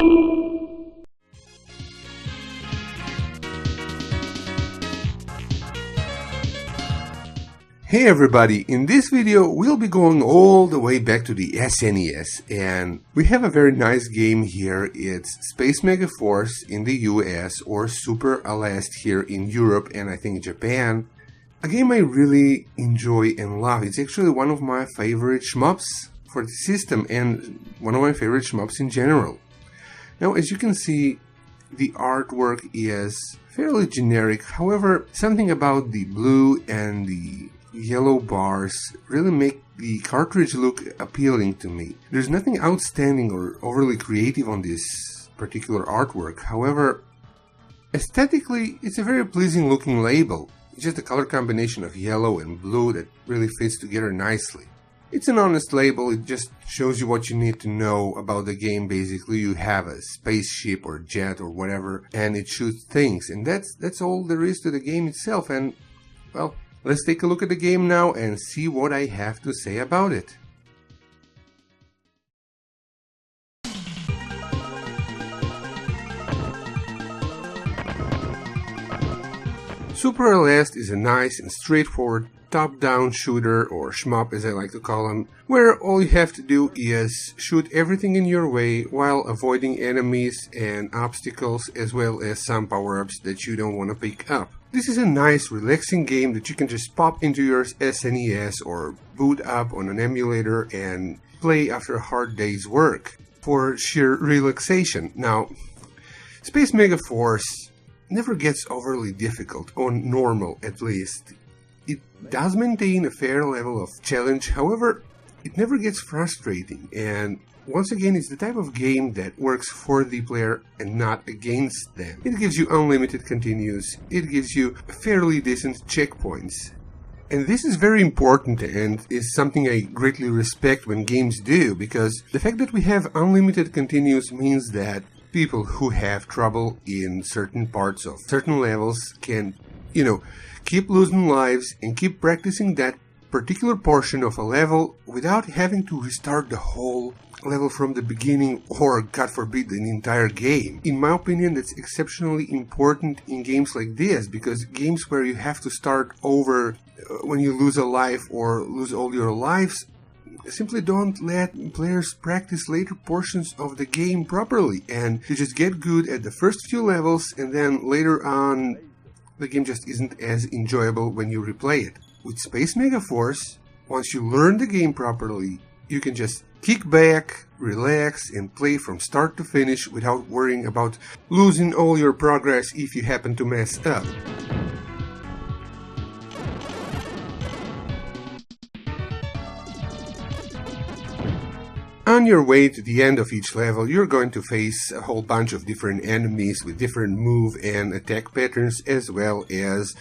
Hey everybody, in this video we'll be going all the way back to the SNES, and we have a very nice game here. It's Space MegaForce in the US or Super Aleste here in Europe and I think Japan. A game I really enjoy and love. It's actually one of my favorite shmups for the system and one of my favorite shmups in general. Now, as you can see, the artwork is fairly generic. However, something about the blue and the yellow bars really make the cartridge look appealing to me. There's nothing outstanding or overly creative on this particular artwork. However, aesthetically, it's a very pleasing looking label. It's just a color combination of yellow and blue that really fits together nicely. It's an honest label. It just shows you what you need to know about the game. Basically, you have a spaceship or jet or whatever, and it shoots things, and that's all there is to the game itself. And well, let's take a look at the game now and see what I have to say about it. Super Aleste is a nice and straightforward top-down shooter, or shmup as I like to call them, where all you have to do is shoot everything in your way while avoiding enemies and obstacles, as well as some power-ups that you don't want to pick up. This is a nice, relaxing game that you can just pop into your SNES or boot up on an emulator and play after a hard day's work for sheer relaxation. Now, Space MegaForce never gets overly difficult, on normal at least. It does maintain a fair level of challenge, however, it never gets frustrating, and once again, it's the type of game that works for the player and not against them. It gives you unlimited continues, it gives you fairly decent checkpoints. And this is very important and is something I greatly respect when games do, because the fact that we have unlimited continues means that people who have trouble in certain parts of certain levels can, keep losing lives and keep practicing that particular portion of a level without having to restart the whole level from the beginning or, God forbid, an entire game. In my opinion, that's exceptionally important in games like this, because games where you have to start over when you lose a life or lose all your lives simply don't let players practice later portions of the game properly, and you just get good at the first few levels, and then later on the game just isn't as enjoyable when you replay it. With Space MegaForce, once you learn the game properly, you can just kick back, relax, and play from start to finish without worrying about losing all your progress if you happen to mess up. On your way to the end of each level, you're going to face a whole bunch of different enemies with different move and attack patterns, as well as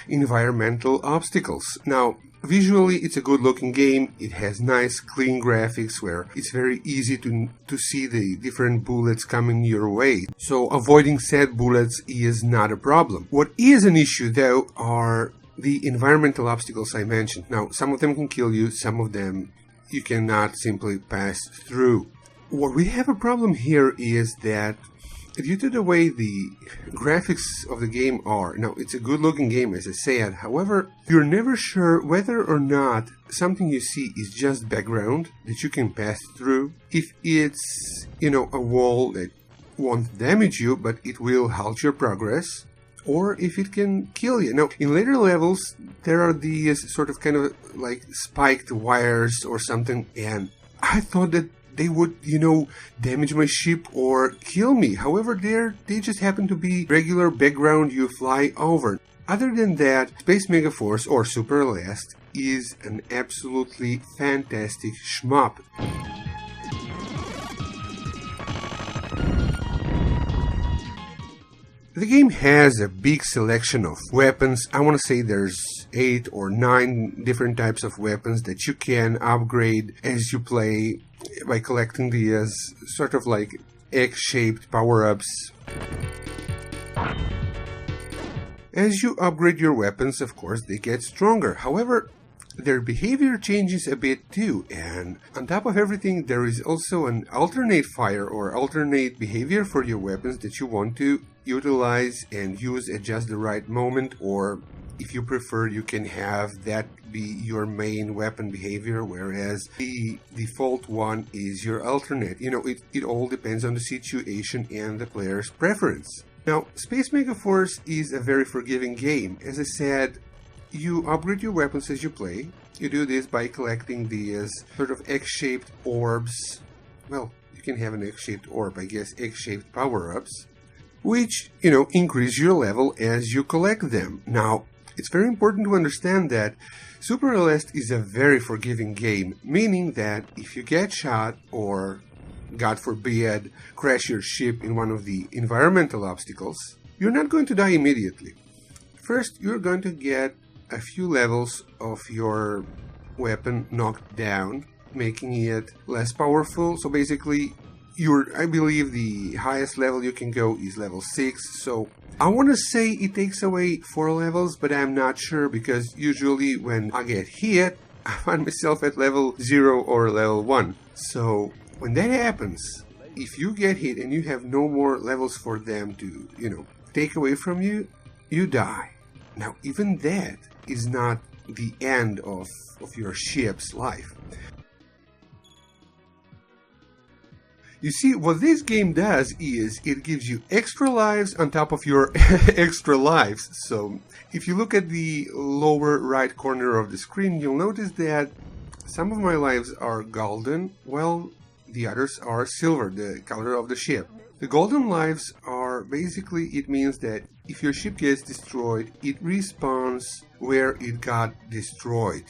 environmental obstacles. Now, visually, it's a good looking game. It has nice, clean graphics where it's very easy to see the different bullets coming your way. So avoiding said bullets is not a problem. What is an issue, though, are the environmental obstacles I mentioned. Now, some of them can kill you, some of them you cannot simply pass through. What we have a problem here is that due to the way the graphics of the game are, now it's a good looking game as I said, however, you're never sure whether or not something you see is just background that you can pass through, if it's, a wall that won't damage you but it will halt your progress, or if it can kill you. Now, in later levels, there are these sort of kind of like spiked wires or something, and I thought that they would, damage my ship or kill me. However, they just happen to be regular background you fly over. Other than that, Space MegaForce or Super Aleste is an absolutely fantastic shmup. The game has a big selection of weapons. I want to say there's 8 or 9 different types of weapons that you can upgrade as you play by collecting these sort of like egg-shaped power-ups. As you upgrade your weapons, of course, they get stronger. However, their behavior changes a bit too, and on top of everything, there is also an alternate fire or alternate behavior for your weapons that you want to utilize and use at just the right moment, or if you prefer, you can have that be your main weapon behavior, whereas the default one is your alternate. It all depends on the situation and the player's preference. Now, Space MegaForce is a very forgiving game. As I said, you upgrade your weapons as you play. You do this by collecting these sort of X-shaped orbs. Well, you can have an X-shaped orb, I guess, X-shaped power-ups, which, increase your level as you collect them. Now, it's very important to understand that Super Aleste is a very forgiving game, meaning that if you get shot or, God forbid, crash your ship in one of the environmental obstacles, you're not going to die immediately. First, you're going to get a few levels of your weapon knocked down, making it less powerful. So basically, I believe the highest level you can go is level 6. So I want to say it takes away 4 levels, but I'm not sure, because usually when I get hit, I find myself at level 0 or level 1. So when that happens, if you get hit and you have no more levels for them to, take away from you, you die. Now, even that is not the end of your ship's life. You see, what this game does is it gives you extra lives on top of your extra lives. So, if you look at the lower right corner of the screen, you'll notice that some of my lives are golden, while the others are silver, the color of the ship. The golden lives are basically, it means that if your ship gets destroyed, it respawns where it got destroyed.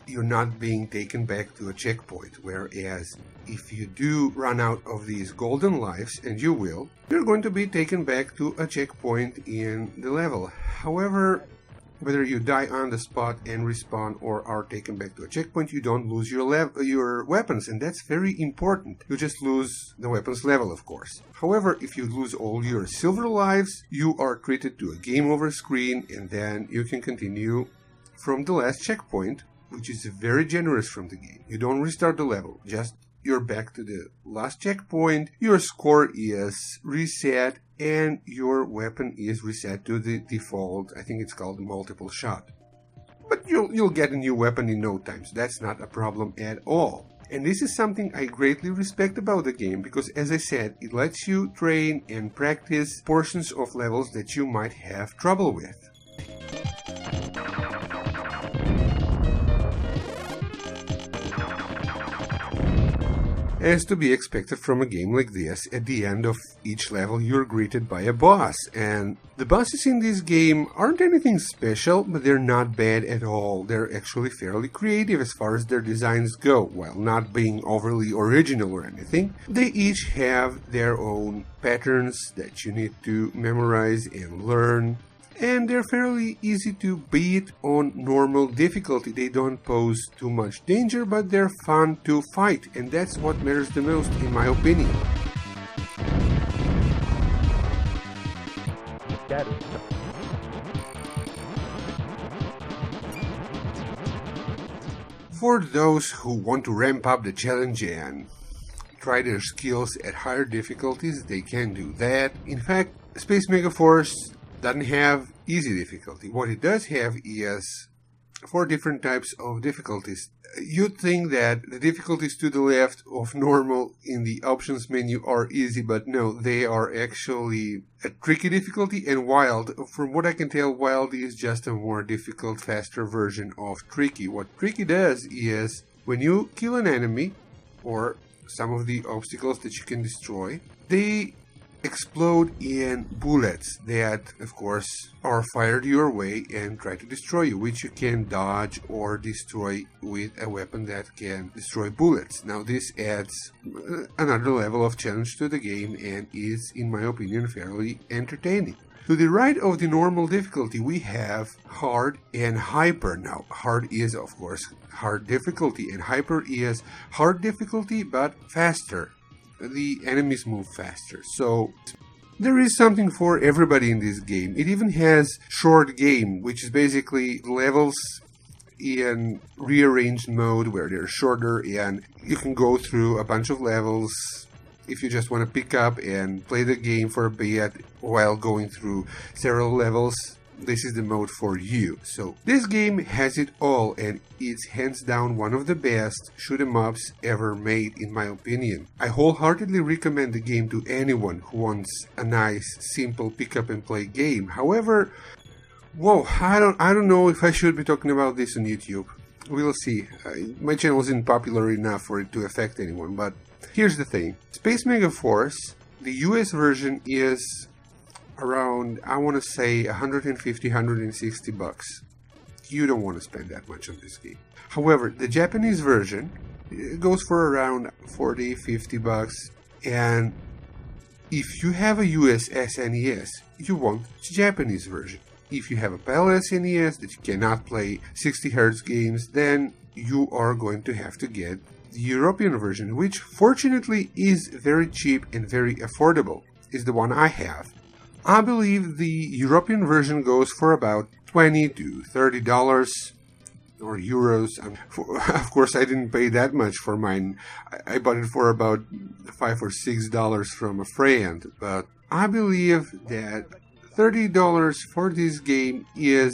You're not being taken back to a checkpoint, whereas if you do run out of these golden lives, and you will, you're going to be taken back to a checkpoint in the level. However, whether you die on the spot and respawn or are taken back to a checkpoint, you don't lose your weapons, and that's very important. You just lose the weapons level, of course. However, if you lose all your silver lives, you are treated to a game over screen, and then you can continue from the last checkpoint, which is very generous from the game. You don't restart the level, just you're back to the last checkpoint, your score is reset, and your weapon is reset to the default, I think it's called multiple shot. But you'll get a new weapon in no time, so that's not a problem at all. And this is something I greatly respect about the game, because as I said, it lets you train and practice portions of levels that you might have trouble with. As to be expected from a game like this, at the end of each level you're greeted by a boss, and the bosses in this game aren't anything special, but they're not bad at all. They're actually fairly creative as far as their designs go, while not being overly original or anything. They each have their own patterns that you need to memorize and learn, and they're fairly easy to beat on normal difficulty. They don't pose too much danger, but they're fun to fight, and that's what matters the most in my opinion. For those who want to ramp up the challenge and try their skills at higher difficulties, they can do that. In fact, Space MegaForce doesn't have easy difficulty. What it does have is 4 different types of difficulties. You'd think that the difficulties to the left of normal in the options menu are easy, but no, they are actually a tricky difficulty and wild. From what I can tell, wild is just a more difficult, faster version of tricky. What tricky does is when you kill an enemy or some of the obstacles that you can destroy, they explode in bullets that, of course, are fired your way and try to destroy you, which you can dodge or destroy with a weapon that can destroy bullets. Now, this adds another level of challenge to the game and is, in my opinion, fairly entertaining. To the right of the normal difficulty, we have hard and hyper. Now, hard is, of course, hard difficulty, and hyper is hard difficulty but faster. The enemies move faster, so there is something for everybody in this game. It even has short game, which is basically levels in rearranged mode where they're shorter and you can go through a bunch of levels. If you just want to pick up and play the game for a bit while going through several levels, this is the mode for you. So this game has it all, and it's hands down one of the best shoot 'em ups ever made, in my opinion. I wholeheartedly recommend the game to anyone who wants a nice, simple pick up and play game. However, whoa, I don't know if I should be talking about this on YouTube. We'll see. My channel isn't popular enough for it to affect anyone, but here's the thing. Space MegaForce, the US version is around, I want to say, $150–160. You don't want to spend that much on this game. However, the Japanese version goes for around $40–50, and if you have a US SNES, you want the Japanese version. If you have a PAL SNES that you cannot play 60Hz games, then you are going to have to get the European version, which fortunately is very cheap and very affordable, is the one I have. I believe the European version goes for about $20–30 or euros. Of course, I didn't pay that much for mine. I bought it for about $5 or $6 from a friend, but I believe that $30 for this game is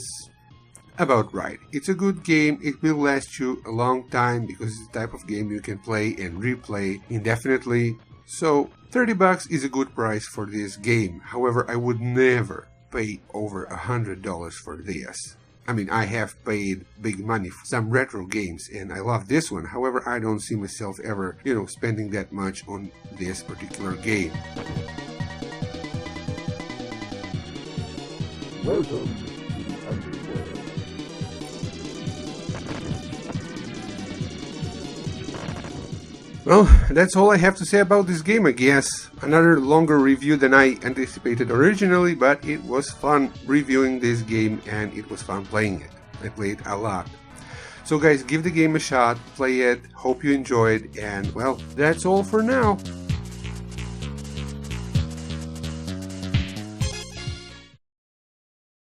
about right. It's a good game. It will last you a long time because it's the type of game you can play and replay indefinitely. So $30 is a good price for this game. However, I would never pay over $100 for this. I mean, I have paid big money for some retro games and I love this one. However, I don't see myself ever, spending that much on this particular game. Welcome to the underworld. Well, that's all I have to say about this game, I guess. Another longer review than I anticipated originally, but it was fun reviewing this game and it was fun playing it. I played a lot. So guys, give the game a shot, play it, hope you enjoyed, and well, that's all for now.